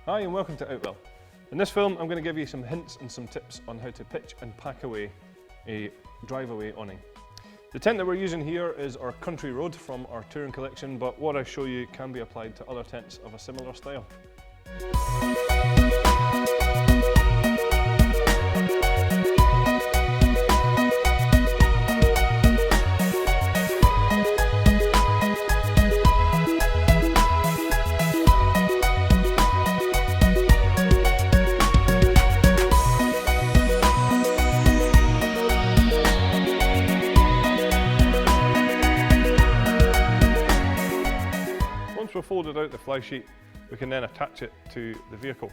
Hi and welcome to Outwell. In this film I'm going to give you some hints and some tips on how to pitch and pack away a drive-away awning. The tent that we're using here is our Country Road from our touring collection, but what I show you can be applied to other tents of a similar style. Once we've folded out the fly sheet, we can then attach it to the vehicle.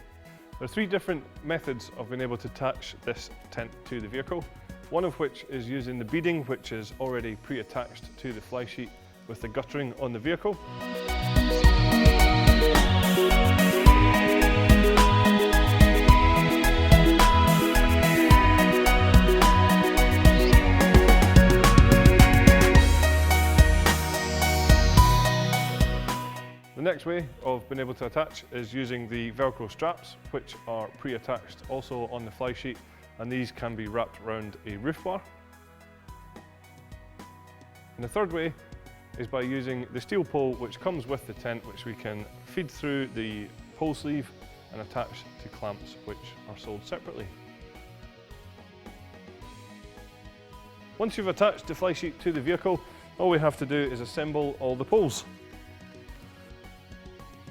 There are three different methods of being able to attach this tent to the vehicle. One of which is using the beading, which is already pre-attached to the fly sheet with the guttering on the vehicle. The next way of being able to attach is using the Velcro straps, which are pre-attached also on the fly sheet, and these can be wrapped around a roof bar. And the third way is by using the steel pole which comes with the tent, which we can feed through the pole sleeve and attach to clamps which are sold separately. Once you've attached the fly sheet to the vehicle, all we have to do is assemble all the poles.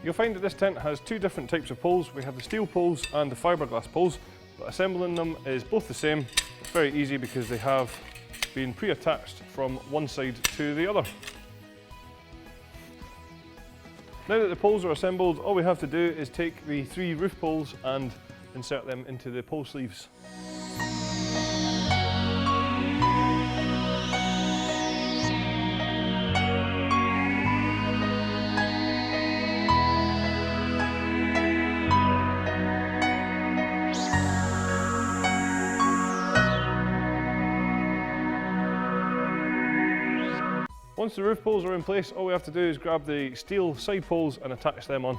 You'll find that this tent has two different types of poles. We have the steel poles and the fiberglass poles, but assembling them is both the same. It's very easy because they have been pre-attached from one side to the other. Now that the poles are assembled, all we have to do is take the three roof poles and insert them into the pole sleeves. Once the roof poles are in place, all we have to do is grab the steel side poles and attach them on.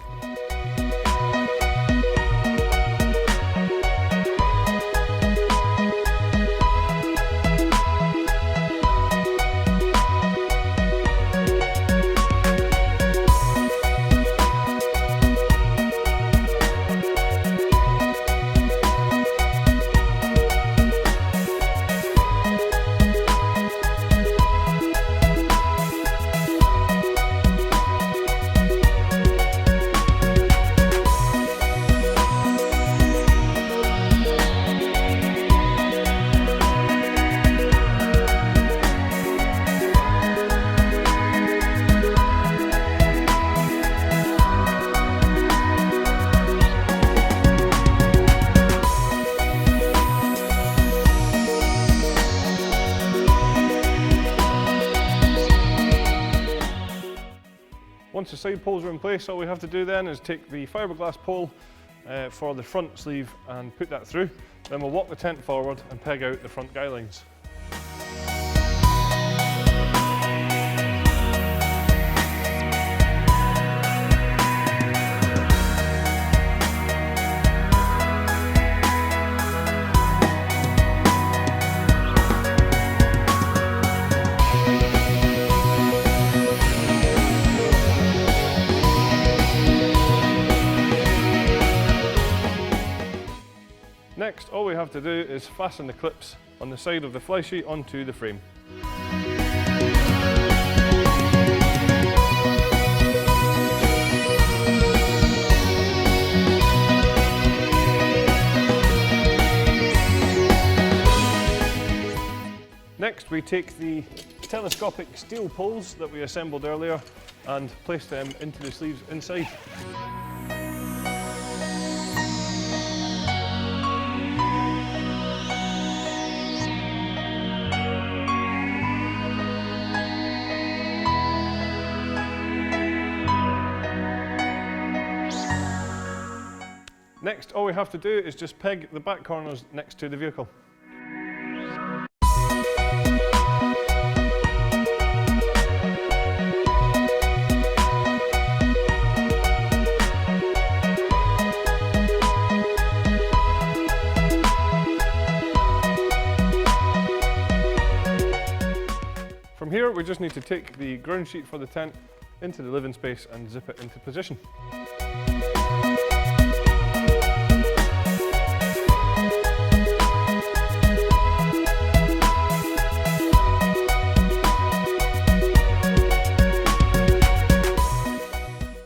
Once the side poles are in place, all we have to do then is take the fiberglass pole for the front sleeve and put that through. Then we'll walk the tent forward and peg out the front guy lines. Next, all we have to do is fasten the clips on the side of the fly sheet onto the frame. Next, we take the telescopic steel poles that we assembled earlier and place them into the sleeves inside. Next, all we have to do is just peg the back corners next to the vehicle. here, we just need to take the ground sheet for the tent into the living space and zip it into position.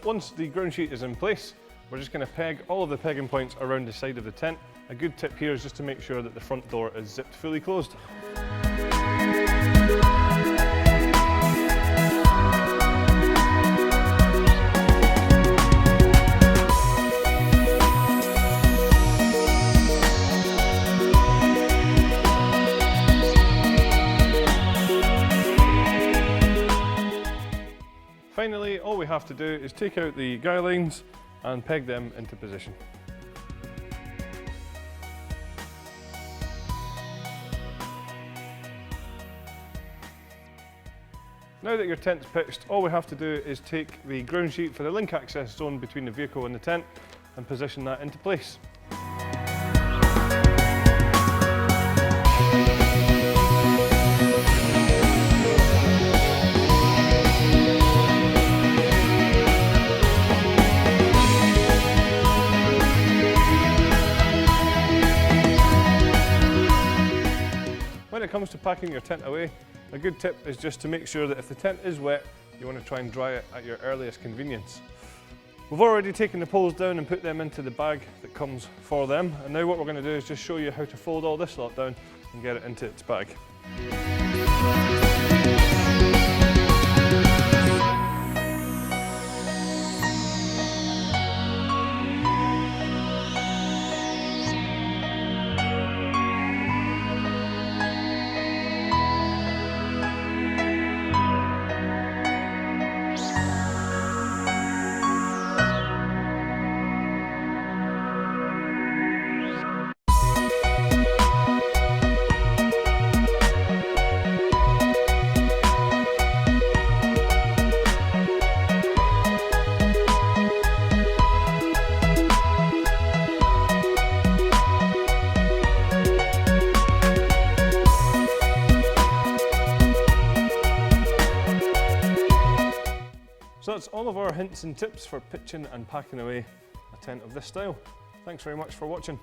Once the ground sheet is in place, we're just going to peg all of the pegging points around the side of the tent. A good tip here is just to make sure that the front door is zipped fully closed. Finally, all we have to do is take out the guy lines and peg them into position. Now that your tent's pitched, all we have to do is take the ground sheet for the link access zone between the vehicle and the tent and position that into place. When it comes to packing your tent away, a good tip is just to make sure that if the tent is wet, you want to try and dry it at your earliest convenience. We've already taken the poles down and put them into the bag that comes for them, and now what we're going to do is just show you how to fold all this lot down and get it into its bag. So that's all of our hints and tips for pitching and packing away a tent of this style. Thanks very much for watching.